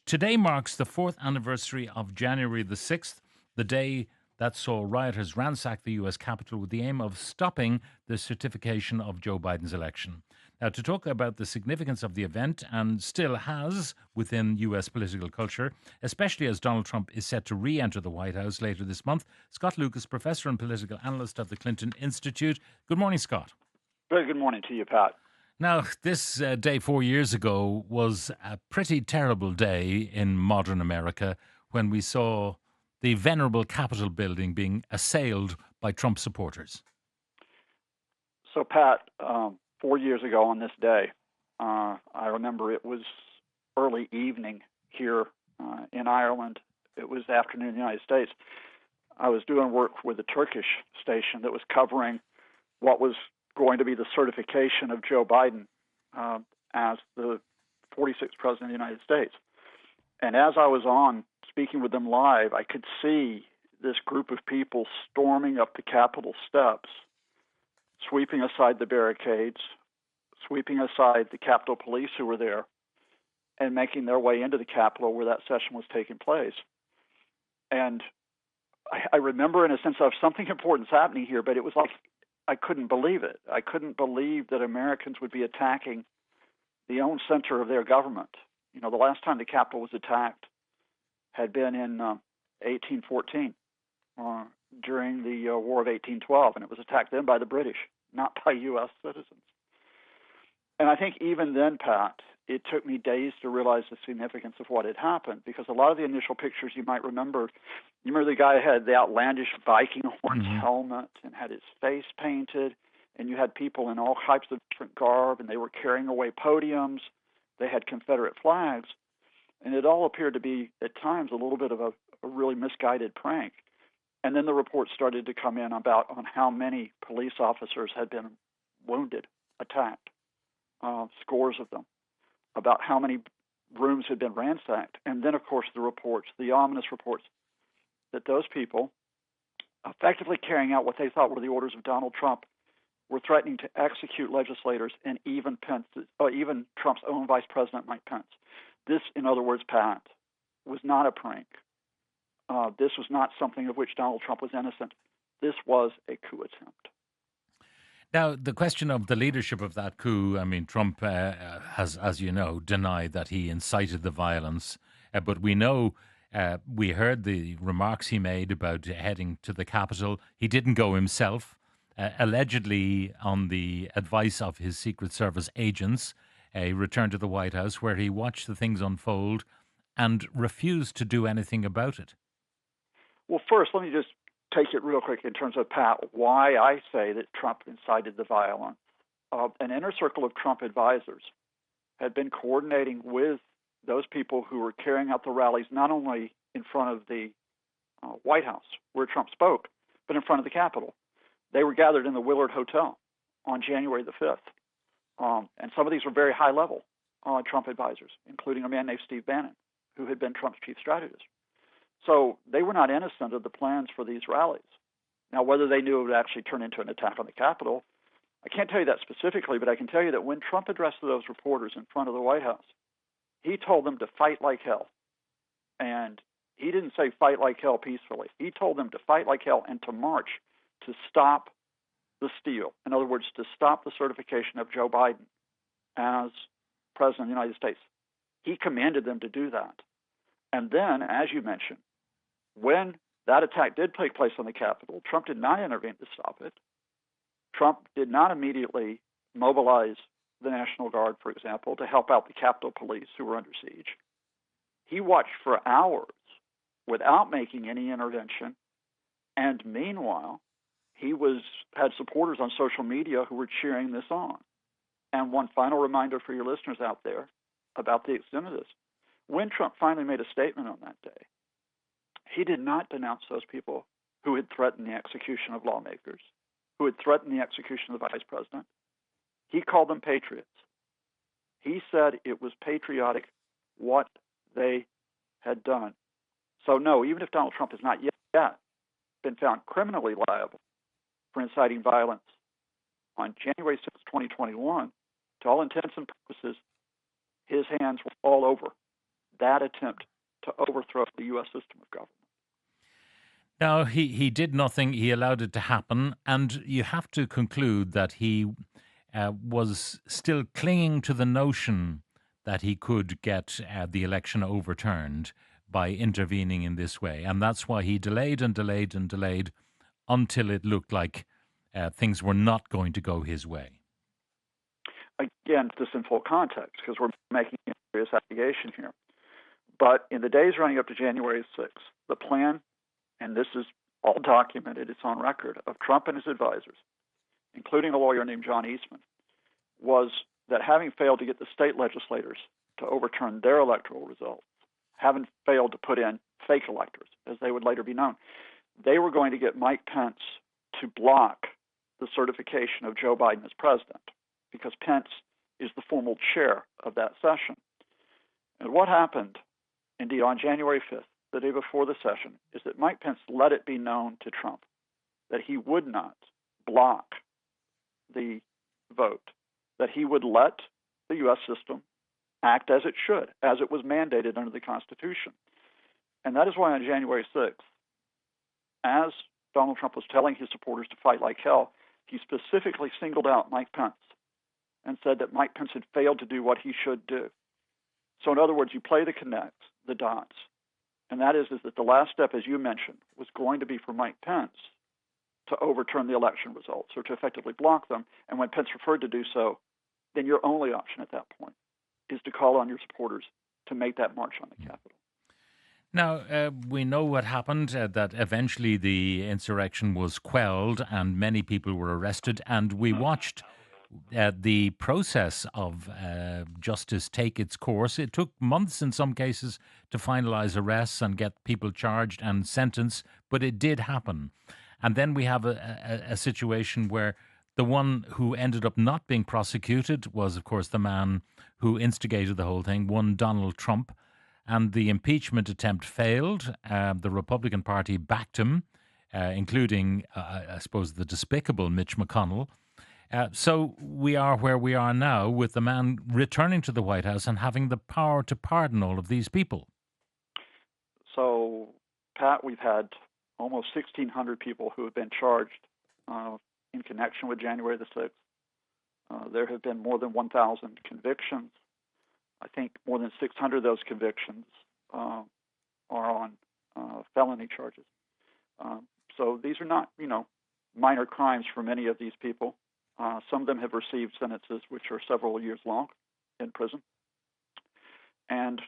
Today marks the fourth anniversary of January the 6th, the day that saw rioters ransack the US Capitol with the aim of stopping the certification of Joe Biden's election. Now, to talk about the significance of the event, and still has within US political culture, especially as Donald Trump is set to re enter the White House later this month, Scott Lucas, professor and political analyst of the Clinton Institute. Good morning, Scott. Very good morning to you, Pat. Now, this day 4 years ago was a pretty terrible day in modern America when we saw the venerable Capitol building being assailed by Trump supporters. So, Pat, 4 years ago on this day, I remember it was early evening here in Ireland. It was afternoon in the United States. I was doing work with a Turkish station that was covering what was going to be the certification of Joe Biden as the 46th president of the United States. And as I was on speaking with them live, I could see this group of people storming up the Capitol steps, sweeping aside the barricades, sweeping aside the Capitol police who were there, and making their way into the Capitol where that session was taking place. And I remember, in a sense, of something important's happening here, but it was like I couldn't believe it. I couldn't believe that Americans would be attacking the own center of their government. You know, the last time the Capitol was attacked had been in 1814 during the War of 1812, and it was attacked then by the British, not by U.S. citizens. And I think even then, Pat, it took me days to realize the significance of what had happened, because a lot of the initial pictures you might remember, you remember the guy had the outlandish Viking horns helmet and had his face painted, and you had people in all types of different garb, and they were carrying away podiums. They had Confederate flags, and it all appeared to be, at times, a little bit of a really misguided prank. And then the reports started to come in on how many police officers had been wounded, attacked, scores of them, about how many rooms had been ransacked. And then, of course, the ominous reports, that those people, effectively carrying out what they thought were the orders of Donald Trump, were threatening to execute legislators and even Trump's own Vice President, Mike Pence. This, in other words, Pat, was not a prank. This was not something of which Donald Trump was innocent. This was a coup attempt. Now, the question of the leadership of that coup, I mean, Trump has, as you know, denied that he incited the violence. But we know, we heard the remarks he made about heading to the Capitol. He didn't go himself, allegedly on the advice of his Secret Service agents. He returned to the White House, where he watched the things unfold and refused to do anything about it. Well, first, let me just take it real quick in terms of, Pat, why I say that Trump incited the violence. An inner circle of Trump advisors had been coordinating with those people who were carrying out the rallies, not only in front of the White House, where Trump spoke, but in front of the Capitol. They were gathered in the Willard Hotel on January the 5th. And some of these were very high-level Trump advisors, including a man named Steve Bannon, who had been Trump's chief strategist. So they were not innocent of the plans for these rallies. Now, whether they knew it would actually turn into an attack on the Capitol, I can't tell you that specifically, but I can tell you that when Trump addressed those reporters in front of the White House, he told them to fight like hell. And he didn't say fight like hell peacefully. He told them to fight like hell and to march to stop the steal. In other words, to stop the certification of Joe Biden as president of the United States. He commanded them to do that. And then, as you mentioned, when that attack did take place on the Capitol, Trump did not intervene to stop it. Trump did not immediately mobilize the National Guard, for example, to help out the Capitol police who were under siege. He watched for hours without making any intervention, and meanwhile, he had supporters on social media who were cheering this on. And one final reminder for your listeners out there about the extent of this. When Trump finally made a statement on that day, he did not denounce those people who had threatened the execution of lawmakers, who had threatened the execution of the vice president. He called them patriots. He said it was patriotic what they had done. So no, even if Donald Trump has not yet been found criminally liable for inciting violence on January 6, 2021, to all intents and purposes, his hands were all over that attempt to overthrow the U.S. system of government. Now, he did nothing. He allowed it to happen. And you have to conclude that he was still clinging to the notion that he could get the election overturned by intervening in this way. And that's why he delayed and delayed and delayed until it looked like things were not going to go his way. Again, this in full context, because we're making a serious allegation here. But in the days running up to January 6th, the plan, and this is all documented, it's on record, of Trump and his advisors, including a lawyer named John Eastman, was that having failed to get the state legislators to overturn their electoral results, having failed to put in fake electors, as they would later be known, they were going to get Mike Pence to block the certification of Joe Biden as president, because Pence is the formal chair of that session. And what happened, indeed, on January 5th, the day before the session, is that Mike Pence let it be known to Trump that he would not block the vote, that he would let the U.S. system act as it should, as it was mandated under the Constitution. And that is why on January 6th, as Donald Trump was telling his supporters to fight like hell, he specifically singled out Mike Pence and said that Mike Pence had failed to do what he should do. So in other words, you play the connects, the dots, and that is that the last step, as you mentioned, was going to be for Mike Pence to overturn the election results or to effectively block them. And when Pence referred to do so, then your only option at that point is to call on your supporters to make that march on the Capitol. Now, we know what happened, that eventually the insurrection was quelled and many people were arrested, and we watched the process of justice take its course. It took months in some cases to finalize arrests and get people charged and sentenced, but it did happen. And then we have a situation where the one who ended up not being prosecuted was, of course, the man who instigated the whole thing, one Donald Trump. And the impeachment attempt failed. The Republican Party backed him, including, I suppose, the despicable Mitch McConnell. So we are where we are now, with the man returning to the White House and having the power to pardon all of these people. So, Pat, we've had almost 1,600 people who have been charged in connection with January the 6th. There have been more than 1,000 convictions. I think more than 600 of those convictions are on felony charges. So these are not, minor crimes for many of these people. Some of them have received sentences which are several years long in prison. And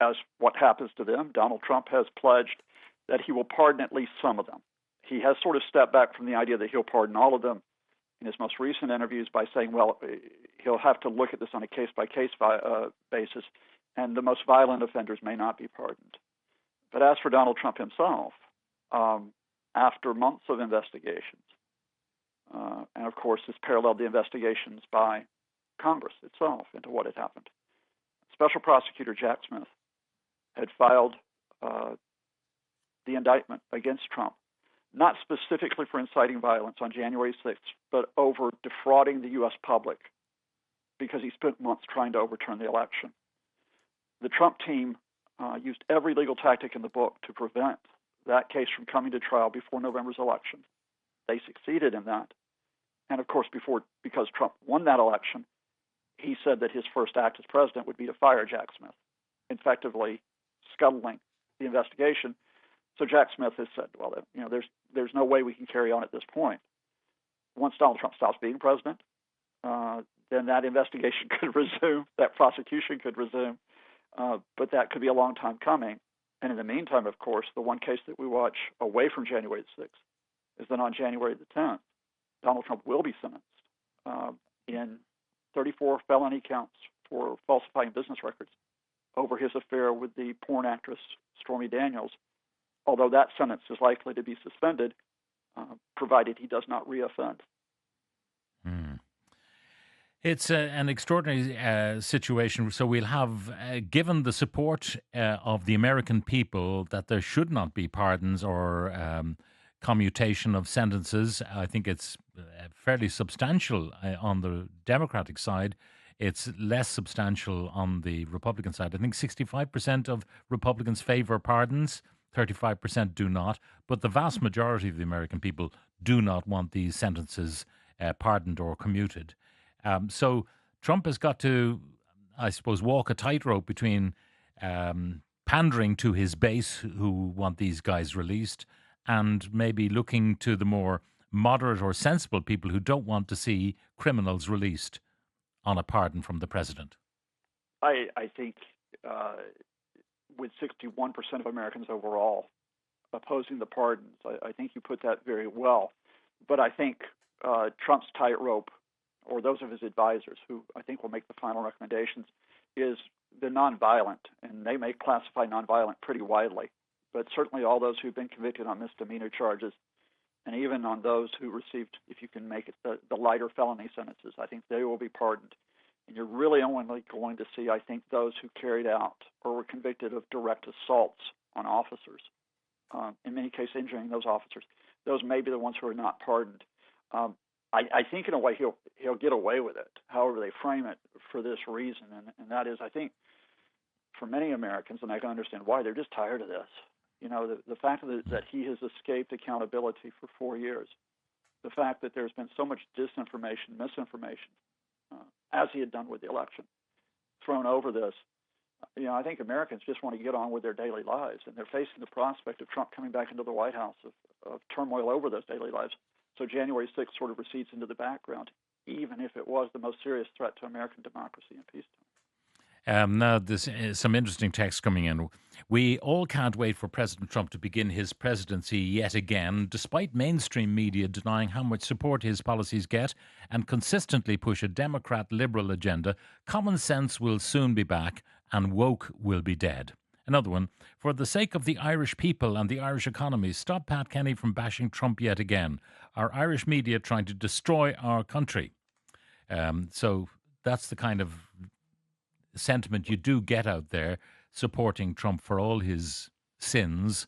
as what happens to them, Donald Trump has pledged that he will pardon at least some of them. He has sort of stepped back from the idea that he'll pardon all of them in his most recent interviews by saying, well, he'll have to look at this on a case-by-case basis, and the most violent offenders may not be pardoned. But as for Donald Trump himself, after months of investigations, and of course this paralleled the investigations by Congress itself into what had happened, Special Prosecutor Jack Smith had filed the indictment against Trump, not specifically for inciting violence on January 6th, but over defrauding the U.S. public because he spent months trying to overturn the election. The Trump team used every legal tactic in the book to prevent that case from coming to trial before November's election. They succeeded in that. And of course, because Trump won that election, he said that his first act as president would be to fire Jack Smith, effectively scuttling the investigation. So Jack Smith has said, well, there's no way we can carry on at this point. Once Donald Trump stops being president, then that investigation could resume, that prosecution could resume, but that could be a long time coming. And in the meantime, of course, the one case that we watch away from January the 6th is that on January the 10th, Donald Trump will be sentenced in 34 felony counts for falsifying business records over his affair with the porn actress Stormy Daniels, although that sentence is likely to be suspended, provided he does not reoffend. It's an extraordinary situation. So we'll have, given the support of the American people, that there should not be pardons or commutation of sentences. I think it's fairly substantial on the Democratic side. It's less substantial on the Republican side. I think 65% of Republicans favor pardons, 35% do not. But the vast majority of the American people do not want these sentences pardoned or commuted. So Trump has got to, I suppose, walk a tightrope between pandering to his base who want these guys released and maybe looking to the more moderate or sensible people who don't want to see criminals released on a pardon from the president. I think with 61% of Americans overall opposing the pardons, I think you put that very well. But I think Trump's tightrope, or those of his advisors who I think will make the final recommendations, is the nonviolent. And they may classify nonviolent pretty widely. But certainly all those who've been convicted on misdemeanor charges, and even on those who received, if you can make it, the lighter felony sentences, I think they will be pardoned. And you're really only going to see, I think, those who carried out or were convicted of direct assaults on officers, in many cases injuring those officers. Those may be the ones who are not pardoned. I think in a way he'll get away with it, however they frame it, for this reason, and that is, I think, for many Americans, and I can understand why, they're just tired of this. You know, the fact that he has escaped accountability for 4 years, the fact that there's been so much disinformation, misinformation, as he had done with the election, thrown over this. You know, I think Americans just want to get on with their daily lives, and they're facing the prospect of Trump coming back into the White House, of turmoil over those daily lives. So January 6th sort of recedes into the background, even if it was the most serious threat to American democracy and peacetime. Now, there's some interesting text coming in. We all can't wait for President Trump to begin his presidency yet again, despite mainstream media denying how much support his policies get and consistently push a Democrat liberal agenda. Common sense will soon be back and woke will be dead. Another one, for the sake of the Irish people and the Irish economy, stop Pat Kenny from bashing Trump yet again. Our Irish media trying to destroy our country. So that's the kind of sentiment you do get out there supporting Trump for all his sins.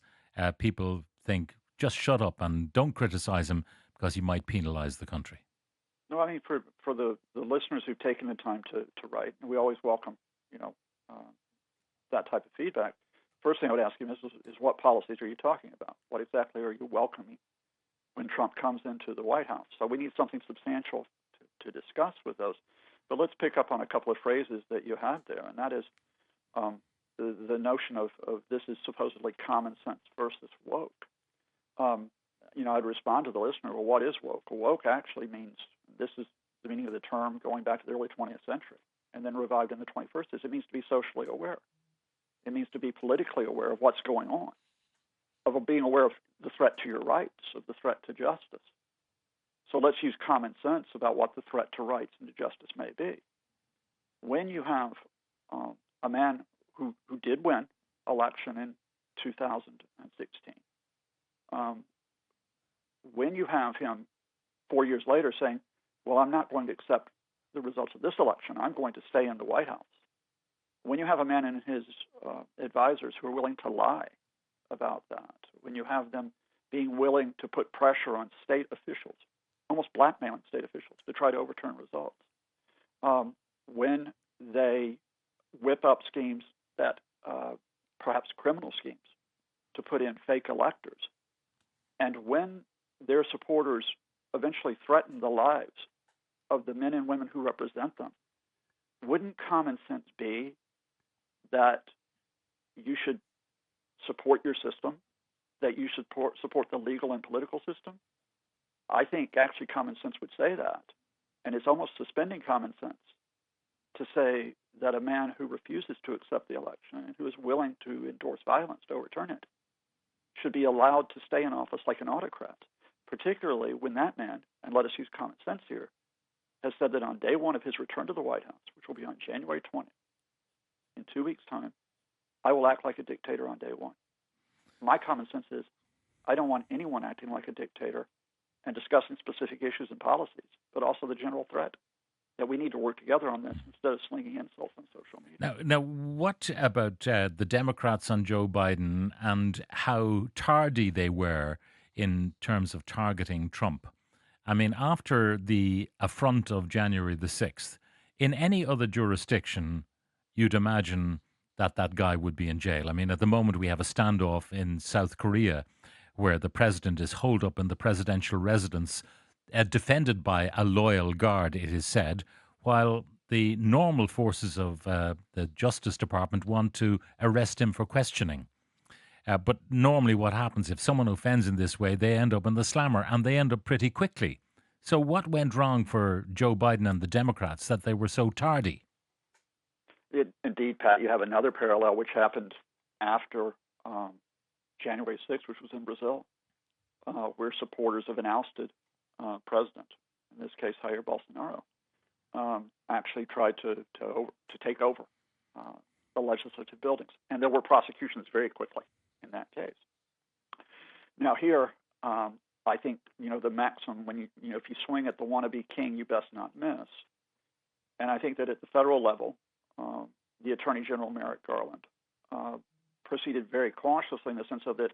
People think, just shut up and don't criticize him because he might penalize the country. No, I mean, for the listeners who've taken the time to write, and we always welcome, that type of feedback. First thing I would ask him is what policies are you talking about? What exactly are you welcoming when Trump comes into the White House? So we need something substantial to discuss with those. But let's pick up on a couple of phrases that you had there, and that is the notion of this is supposedly common sense versus woke. I'd respond to the listener, well, what is woke? Well, woke actually means, this is the meaning of the term going back to the early 20th century and then revived in the 21st, is it means to be socially aware. It means to be politically aware of what's going on, of being aware of the threat to your rights, of the threat to justice. So let's use common sense about what the threat to rights and to justice may be. When you have a man who did win election in 2016, when you have him 4 years later saying, well, I'm not going to accept the results of this election, I'm going to stay in the White House. When you have a man and his advisors who are willing to lie about that, when you have them being willing to put pressure on state officials, almost blackmailing state officials to try to overturn results, when they whip up schemes that perhaps criminal schemes to put in fake electors, and when their supporters eventually threaten the lives of the men and women who represent them, wouldn't common sense be that you should support your system, that you should support the legal and political system? I think actually common sense would say that. And it's almost suspending common sense to say that a man who refuses to accept the election and who is willing to endorse violence to overturn it should be allowed to stay in office like an autocrat, particularly when that man, and let us use common sense here, has said that on day one of his return to the White House, which will be on January 20th, in 2 weeks' time, I will act like a dictator on day one. My common sense is I don't want anyone acting like a dictator and discussing specific issues and policies, but also the general threat that we need to work together on this instead of slinging insults on social media. Now what about the Democrats on Joe Biden and how tardy they were in terms of targeting Trump? I mean, after the affront of January the 6th, In any other jurisdiction, you'd imagine that that guy would be in jail. I mean, at the moment, we have a standoff in South Korea where the president is holed up in the presidential residence, defended by a loyal guard, it is said, while the normal forces of the Justice Department want to arrest him for questioning. But normally, what happens if someone offends in this way, they end up in the slammer and they end up pretty quickly. So, what went wrong for Joe Biden and the Democrats that they were so tardy? Indeed, Pat, you have another parallel which happened after January 6th, which was in Brazil, where supporters of an ousted president, in this case Jair Bolsonaro, actually tried to take over the legislative buildings, and there were prosecutions very quickly in that case. Now here, I think the maxim when if you swing at the wannabe king, you best not miss. And I think that at the federal level, the Attorney General Merrick Garland proceeded very cautiously in the sense of that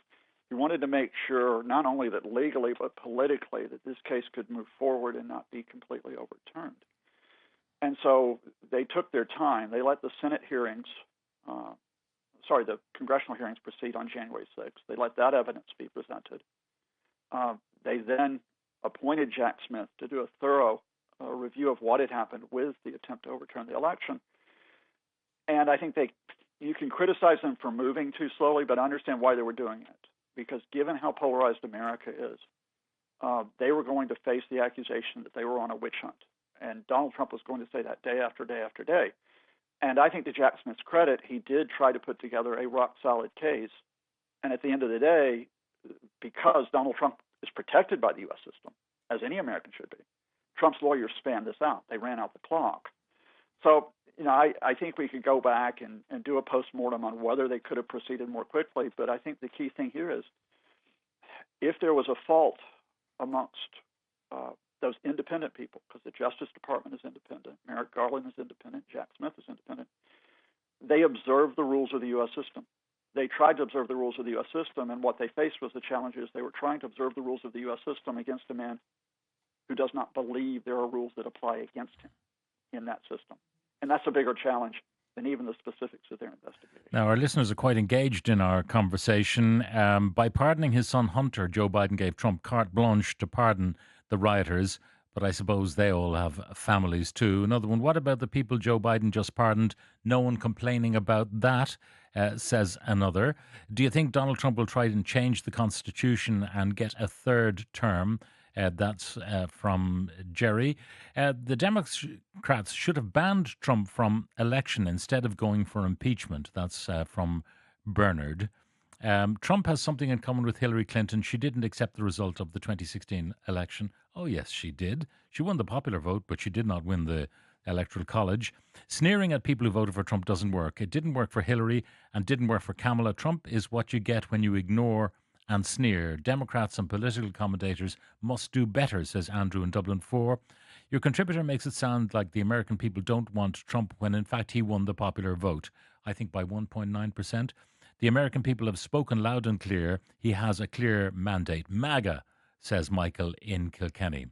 he wanted to make sure not only that legally but politically that this case could move forward and not be completely overturned. And so they took their time. They let the Senate hearings, the congressional hearings proceed on January 6th. They let that evidence be presented. They then appointed Jack Smith to do a thorough review of what had happened with the attempt to overturn the election. And I think you can criticize them for moving too slowly, but understand why they were doing it. Because given how polarized America is, they were going to face the accusation that they were on a witch hunt. And Donald Trump was going to say that day after day after day. And I think to Jack Smith's credit, he did try to put together a rock-solid case. And at the end of the day, because Donald Trump is protected by the U.S. system, as any American should be, Trump's lawyers spanned this out. They ran out the clock. So, I think we could go back and do a postmortem on whether they could have proceeded more quickly. But I think the key thing here is if there was a fault amongst those independent people, because the Justice Department is independent, Merrick Garland is independent, Jack Smith is independent, they observed the rules of the U.S. system. They tried to observe the rules of the U.S. system, and what they faced was the challenges. They were trying to observe the rules of the U.S. system against a man who does not believe there are rules that apply against him in that system. And that's a bigger challenge than even the specifics of their investigation. Now, our listeners are quite engaged in our conversation. By pardoning his son Hunter, Joe Biden gave Trump carte blanche to pardon the rioters, but I suppose they all have families too. Another one, what about the people Joe Biden just pardoned? No one complaining about that, says another. Do you think Donald Trump will try and change the Constitution and get a third term? That's from Jerry. The Democrats should have banned Trump from election instead of going for impeachment. That's from Bernard. Trump has something in common with Hillary Clinton. She didn't accept the result of the 2016 election. Oh, yes, she did. She won the popular vote, but she did not win the Electoral College. Sneering at people who voted for Trump doesn't work. It didn't work for Hillary and didn't work for Kamala. Trump is what you get when you ignore and sneer. Democrats and political commentators must do better, says Andrew in Dublin 4. Your contributor makes it sound like the American people don't want Trump when in fact he won the popular vote, I think by 1.9%. The American people have spoken loud and clear. He has a clear mandate. MAGA, says Michael in Kilkenny.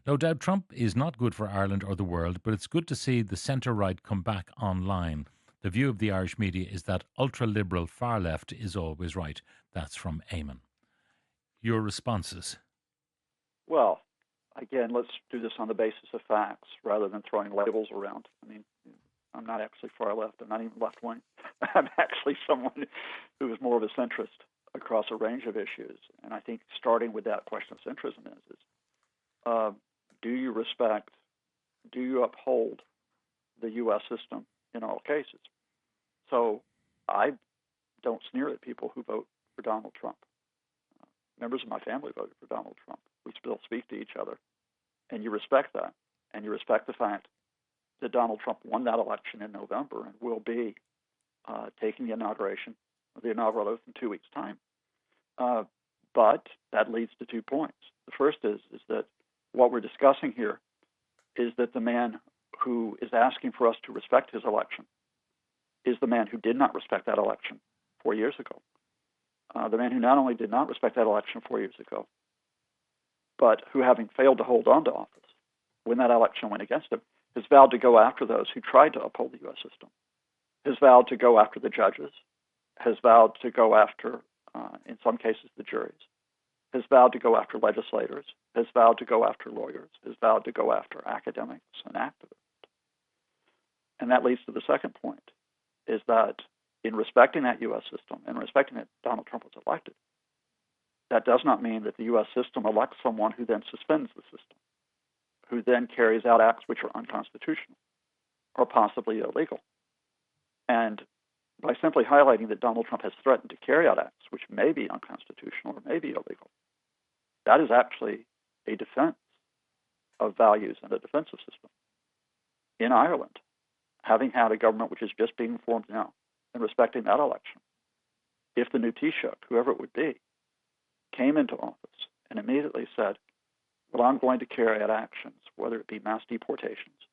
No doubt Trump is not good for Ireland or the world, but it's good to see the centre-right come back online. The view of the Irish media is that ultra-liberal far left is always right. That's from Eamon. Your responses? Well, again, let's do this on the basis of facts rather than throwing labels around. I mean, I'm not actually far left. I'm not even left-wing. I'm actually someone who is more of a centrist across a range of issues. And I think starting with that question of centrism is do you respect, do you uphold the U.S. system in all cases? So I don't sneer at people who vote for Donald Trump. Members of my family voted for Donald Trump. We still speak to each other. And you respect that. And you respect the fact that Donald Trump won that election in November and will be taking the inaugural oath in 2 weeks' time. But that leads to 2 points. The first is that what we're discussing here is that the man who is asking for us to respect his election is the man who did not respect that election 4 years ago. The man who not only did not respect that election 4 years ago, but who, having failed to hold on to office when that election went against him, has vowed to go after those who tried to uphold the U.S. system, has vowed to go after the judges, has vowed to go after, in some cases, the juries, has vowed to go after legislators, has vowed to go after lawyers, has vowed to go after academics and activists. And that leads to the second point, is that in respecting that U.S. system and respecting that Donald Trump was elected, that does not mean that the U.S. system elects someone who then suspends the system, who then carries out acts which are unconstitutional or possibly illegal. And by simply highlighting that Donald Trump has threatened to carry out acts which may be unconstitutional or may be illegal, that is actually a defense of values and a defensive system. In Ireland, having had a government which is just being formed now and respecting that election, if the new Taoiseach, whoever it would be, came into office and immediately said, well, I'm going to carry out actions, whether it be mass deportations,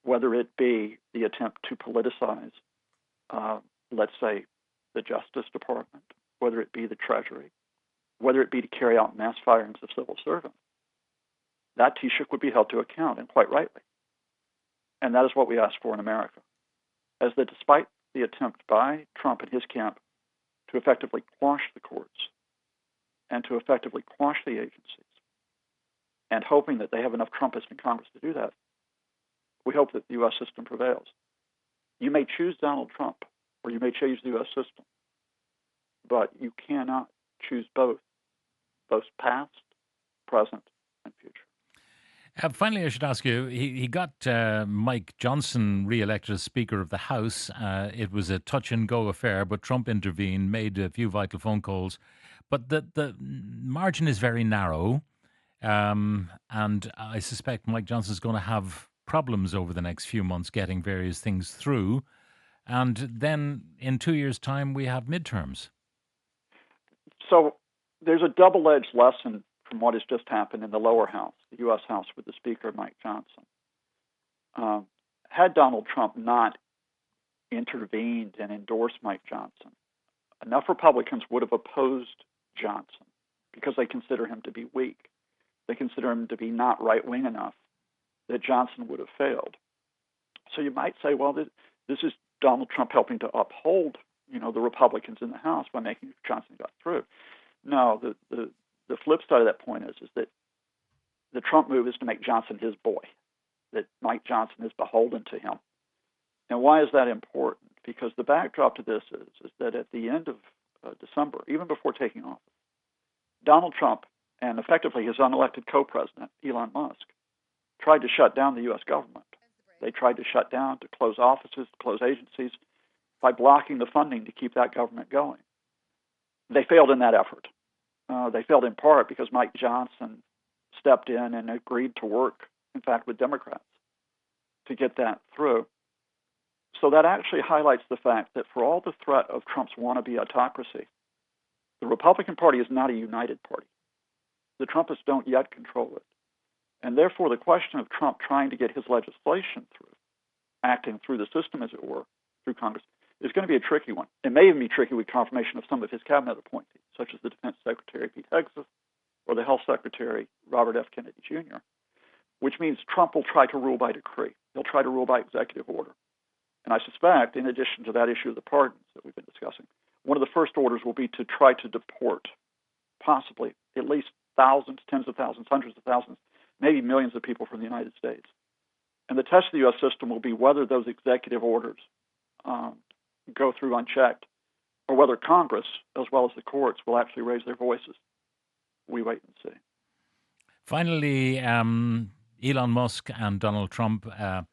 whether it be the attempt to politicize, let's say, the Justice Department, whether it be the Treasury, whether it be to carry out mass firings of civil servants, that Taoiseach would be held to account, and quite rightly. And that is what we ask for in America, as that despite the attempt by Trump and his camp to effectively quash the courts and to effectively quash the agencies, and hoping that they have enough Trumpists in Congress to do that, we hope that the U.S. system prevails. You may choose Donald Trump, or you may choose the U.S. system, but you cannot choose both past, present, and future. Finally, I should ask you, he got Mike Johnson re-elected as Speaker of the House. It was a touch-and-go affair, but Trump intervened, made a few vital phone calls. But the margin is very narrow, and I suspect Mike Johnson's going to have problems over the next few months getting various things through. And then in 2 years' time, we have midterms. So there's a double-edged lesson from what has just happened in the lower house, the U.S. House, with the Speaker, Mike Johnson. Had Donald Trump not intervened and endorsed Mike Johnson, enough Republicans would have opposed Johnson because they consider him to be weak. They consider him to be not right-wing enough that Johnson would have failed. So you might say, well, this is Donald Trump helping to uphold, the Republicans in the House by making Johnson got through. No, the flip side of that point is that the Trump move is to make Johnson his boy, that Mike Johnson is beholden to him. And why is that important? Because the backdrop to this is that at the end of December, even before taking office, Donald Trump and effectively his unelected co-president, Elon Musk, tried to shut down the U.S. government. They tried to shut down, to close offices, to close agencies, by blocking the funding to keep that government going. They failed in that effort. They failed in part because Mike Johnson stepped in and agreed to work, in fact, with Democrats to get that through. So that actually highlights the fact that for all the threat of Trump's wannabe autocracy, the Republican Party is not a united party. The Trumpists don't yet control it. And therefore, the question of Trump trying to get his legislation through, acting through the system, as it were, through Congress, is going to be a tricky one. It may even be tricky with confirmation of some of his cabinet appointees, such as the Defense Secretary, Pete Hegseth, or the Health Secretary, Robert F. Kennedy Jr., which means Trump will try to rule by decree. He'll try to rule by executive order. And I suspect, in addition to that issue of the pardons that we've been discussing, one of the first orders will be to try to deport possibly at least thousands, tens of thousands, hundreds of thousands, maybe millions of people from the United States. And the test of the U.S. system will be whether those executive orders go through unchecked, or whether Congress, as well as the courts, will actually raise their voices. We wait and see. Finally, Elon Musk and Donald Trump, a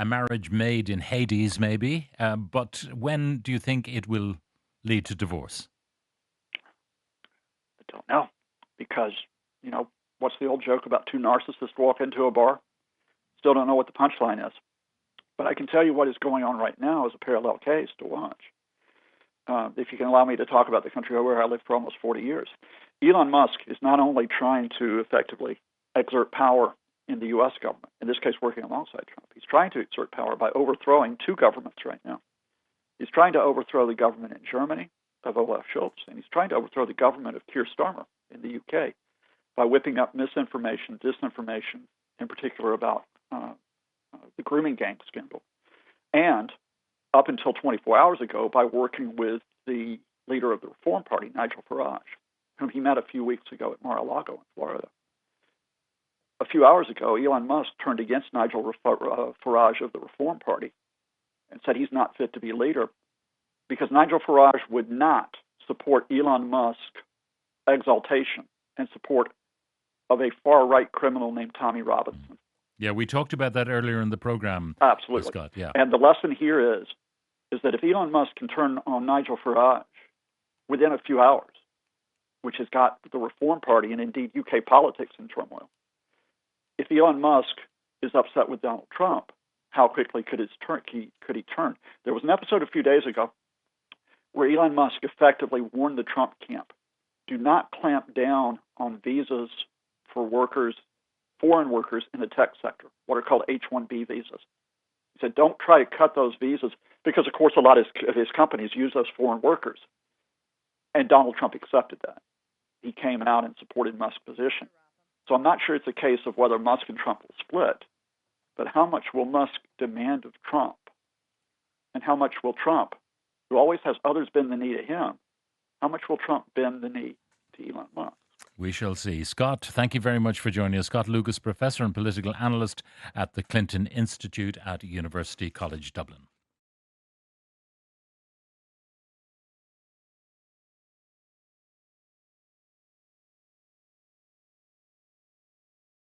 marriage made in Hades, maybe, but when do you think it will lead to divorce? I don't know, because, what's the old joke about two narcissists walk into a bar? Still don't know what the punchline is. But I can tell you what is going on right now is a parallel case to watch. If you can allow me to talk about the country where I lived for almost 40 years. Elon Musk is not only trying to effectively exert power in the U.S. government, in this case working alongside Trump, he's trying to exert power by overthrowing two governments right now. He's trying to overthrow the government in Germany of Olaf Scholz, and he's trying to overthrow the government of Keir Starmer in the UK by whipping up misinformation, disinformation, in particular about the grooming gang scandal. And up until 24 hours ago, by working with the leader of the Reform Party, Nigel Farage, whom he met a few weeks ago at Mar-a-Lago in Florida. A few hours ago, Elon Musk turned against Nigel Farage of the Reform Party and said he's not fit to be leader because Nigel Farage would not support Elon Musk's exaltation and support of a far-right criminal named Tommy Robinson. Yeah, we talked about that earlier in the program. Absolutely. Scott, yeah. And the lesson here is that if Elon Musk can turn on Nigel Farage within a few hours, which has got the Reform Party and indeed UK politics in turmoil, if Elon Musk is upset with Donald Trump, how quickly could he turn? There was an episode a few days ago where Elon Musk effectively warned the Trump camp, do not clamp down on visas for workers, foreign workers in the tech sector, what are called H-1B visas. He said, don't try to cut those visas because, of course, a lot of his companies use those foreign workers. And Donald Trump accepted that. He came out and supported Musk's position. So I'm not sure it's a case of whether Musk and Trump will split, but how much will Musk demand of Trump? And how much will Trump, who always has others bend the knee to him, how much will Trump bend the knee to Elon Musk? We shall see. Scott, thank you very much for joining us. Scott Lucas, professor and political analyst at the Clinton Institute at University College Dublin.